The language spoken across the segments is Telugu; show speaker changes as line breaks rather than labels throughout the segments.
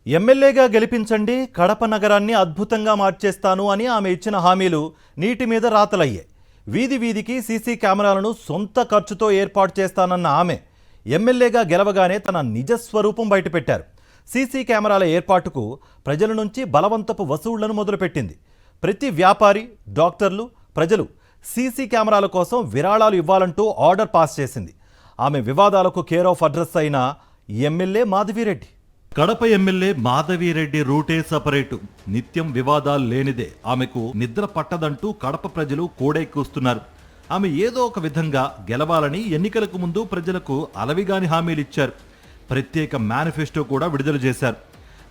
ఎమ్మెల్యేగా గెలిపించండి, కడప నగరాన్ని అద్భుతంగా మార్చేస్తాను అని ఆమె ఇచ్చిన హామీలు నీటి మీద రాతలయ్యాయి. వీధి వీధికి సీసీ కెమెరాలను సొంత ఖర్చుతో ఏర్పాటు చేస్తానన్న ఆమె ఎమ్మెల్యేగా గెలవగానే తన నిజస్వరూపం బయటపెట్టారు. సీసీ కెమెరాల ఏర్పాటుకు ప్రజల నుంచి బలవంతపు వసూళ్లను మొదలుపెట్టింది. ప్రతి వ్యాపారి, డాక్టర్లు, ప్రజలు సీసీ కెమెరాల కోసం విరాళాలు ఇవ్వాలంటూ ఆర్డర్ పాస్ చేసింది. ఆమె వివాదాలకు కేర్ ఆఫ్ అడ్రస్ అయిన ఎమ్మెల్యే మాధవిరెడ్డి. కడప ఎమ్మెల్యే మాధవిరెడ్డి రూటే సపరేటు. నిత్యం వివాదాలు లేనిదే ఆమెకు నిద్ర పట్టదంటూ కడప ప్రజలు కోడెక్కుస్తున్నారు. ఆమె ఏదో ఒక విధంగా గెలవాలని ఎన్నికలకు ముందు ప్రజలకు అలవిగాని హామీలిచ్చారు. ప్రత్యేక మేనిఫెస్టో కూడా విడుదల చేశారు.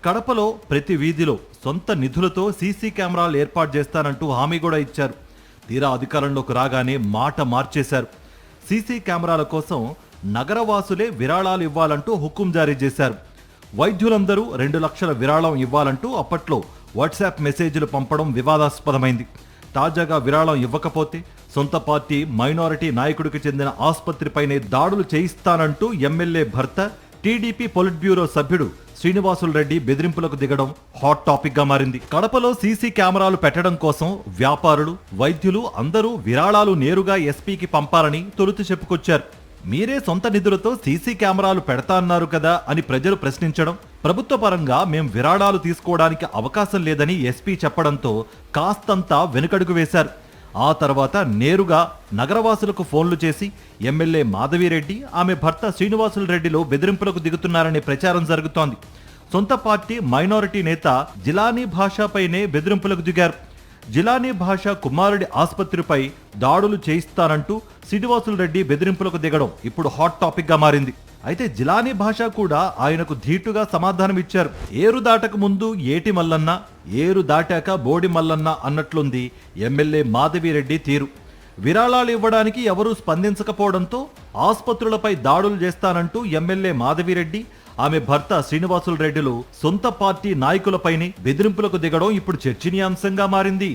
కడపలో ప్రతి వీధిలో సొంత నిధులతో సీసీ కెమెరాలు ఏర్పాటు చేస్తానంటూ హామీ కూడా ఇచ్చారు. తీరా అధికారంలోకి రాగానే మాట మార్చేశారు. సీసీ కెమెరాల కోసం నగరవాసులే విరాళాలు ఇవ్వాలంటూ హుకుం జారీ చేశారు. వైద్యులందరూ 2 లక్షల విరాళం ఇవ్వాలంటూ అప్పట్లో వాట్సాప్ మెసేజ్లు పంపడం వివాదాస్పదమైంది. తాజాగా విరాళం ఇవ్వకపోతే సొంత పార్టీ మైనారిటీ నాయకుడికి చెందిన ఆసుపత్రిపైనే దాడులు చేయిస్తానంటూ ఎమ్మెల్యే భర్త టీడీపీ పొలిట్ బ్యూరో సభ్యుడు శ్రీనివాసులు రెడ్డి బెదిరింపులకు దిగడం హాట్ టాపిక్ గా మారింది. కడపలో సీసీ కెమెరాలు పెట్టడం కోసం వ్యాపారులు, వైద్యులు అందరూ విరాళాలు నేరుగా ఎస్పీకి పంపాలని తొలుత చెప్పుకొచ్చారు. మీరే సొంత నిధులతో సీసీ కెమెరాలు పెడతా అన్నారు కదా అని ప్రజలు ప్రశ్నించడం, ప్రభుత్వ పరంగా మేం విరాళాలు తీసుకోవడానికి అవకాశం లేదని ఎస్పీ చెప్పడంతో కాస్తంతా వెనుకడుగు వేశారు. ఆ తర్వాత నేరుగా నగరవాసులకు ఫోన్లు చేసి ఎమ్మెల్యే మాధవిరెడ్డి, ఆమె భర్త శ్రీనివాసులు రెడ్డిలో బెదిరింపులకు దిగుతున్నారనే ప్రచారం జరుగుతోంది. సొంత పార్టీ మైనారిటీ నేత జిలానీ భాషపైనే బెదిరింపులకు దిగారు. జిలానీ భాష కుమారుడి ఆసుపత్రిపై దాడులు చేయిస్తానంటూ శ్రీనివాసులు రెడ్డి బెదిరింపులకు దిగడం ఇప్పుడు హాట్ టాపిక్ గా మారింది. అయితే జిలానీ భాష కూడా ఆయనకు ధీటుగా సమాధానం ఇచ్చారు. ఏరు దాటక ముందు ఏటి మల్లన్న, ఏరు దాటాక బోడి మల్లన్న అన్నట్లుంది ఎమ్మెల్యే మాధవిరెడ్డి తీరు. విరాళాలు ఇవ్వడానికి ఎవరూ స్పందించకపోవడంతో ఆసుపత్రులపై దాడులు చేస్తానంటూ ఎమ్మెల్యే మాధవిరెడ్డి, ఆమె భర్త శ్రీనివాసులు రెడ్డిలు సొంత పార్టీ నాయకులపైనే బెదిరింపులకు దిగడం ఇప్పుడు చర్చనీయాంశంగా మారింది.